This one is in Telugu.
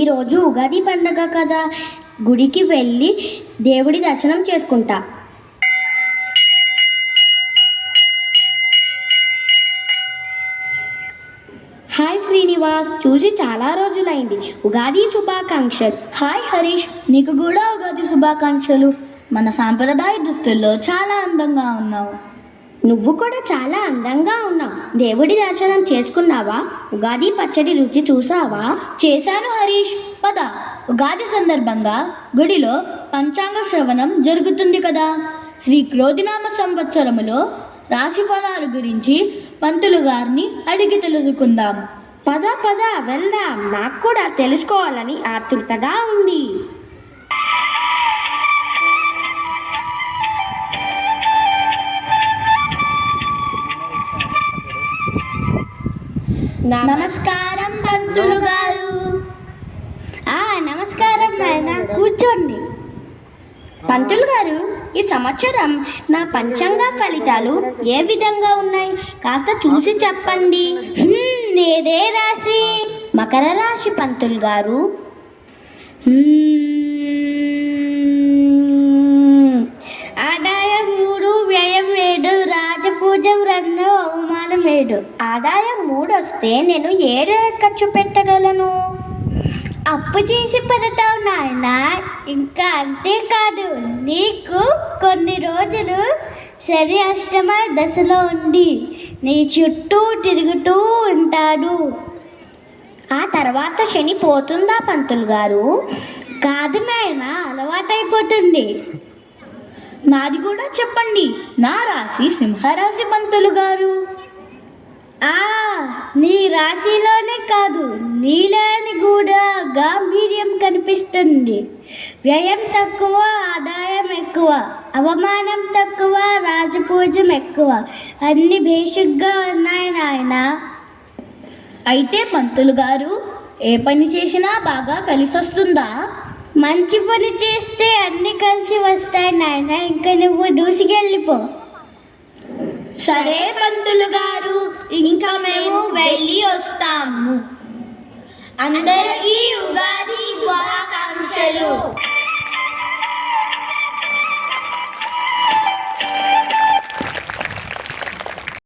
ఈరోజు ఉగాది పండగ కదా, గుడికి వెళ్ళి దేవుడి దర్శనం చేసుకుంటా. హాయ్ శ్రీనివాస్, చూసి చాలా రోజులైంది. ఉగాది శుభాకాంక్షలు. హాయ్ హరీష్, నీకు కూడా ఉగాది శుభాకాంక్షలు. మన సాంప్రదాయ దుస్తుల్లో చాలా అందంగా ఉన్నావు. నువ్వు కూడా చాలా అందంగా ఉన్నావు. దేవుడి దర్శనం చేసుకున్నావా? ఉగాది పచ్చడి రుచి చూసావా? చేశాను హరీష్. పద, ఉగాది సందర్భంగా గుడిలో పంచాంగ శ్రవణం జరుగుతుంది కదా. శ్రీ క్రోధినామ సంవత్సరములో రాశి ఫలాల గురించి పంతులు గారిని అడిగి తెలుసుకుందాం. పద పద వెళ్దాం, నాకు కూడా తెలుసుకోవాలని ఆతృతగా ఉంది. నమస్కారం పంతులు గారు. నమస్కారం నాయన, కూర్చోండి. పంతులు గారు, ఈ సంవత్సరం నా పంచాంగ ఫలితాలు ఏ విధంగా ఉన్నాయి? కాస్త చూసి చెప్పండి. నేదే రాశి? మకర రాశి పంతులు గారు. ఆదాయం 3, వ్యయం 7, రాజపూజం 2, అవమానం 7. ఆదాయం 3 వస్తే నేను 7 ఖర్చు పెట్టగలను. అప్పు చేసి పెడతావు నాయన. ఇంకా అంతేకాదు, నీకు కొన్ని రోజులు శని అష్టమ దశలో ఉండి నీ చుట్టూ తిరుగుతూ ఉంటాడు. ఆ తర్వాత శని పోతుందా పంతులు గారు? కాదు నాయన, అలవాటైపోతుంది. నాది కూడా చెప్పండి. నా రాశి సింహరాశి పంతులు గారు. నీ రాశిలోనే కాదు, నీలోని కూడా గాంభీర్యం కనిపిస్తుంది. వ్యయం తక్కువ, ఆదాయం ఎక్కువ. అవమానం తక్కువ, రాజపూజం ఎక్కువ. అన్ని బేసిక్గా ఉన్నాయి నాయన. అయితే పంతులు గారు, ఏ పని చేసినా బాగా కలిసి వస్తుందా? మంచి పని చేస్తే అన్ని కలిసి వస్తాయి నాయన. ఇంకా నువ్వు దూసుకెళ్ళిపో. సరే పంతులు గారు, ఇంకా మేము వెళ్ళి వస్తాము. అందరికీ ఉగాది శుభాకాంక్షలు.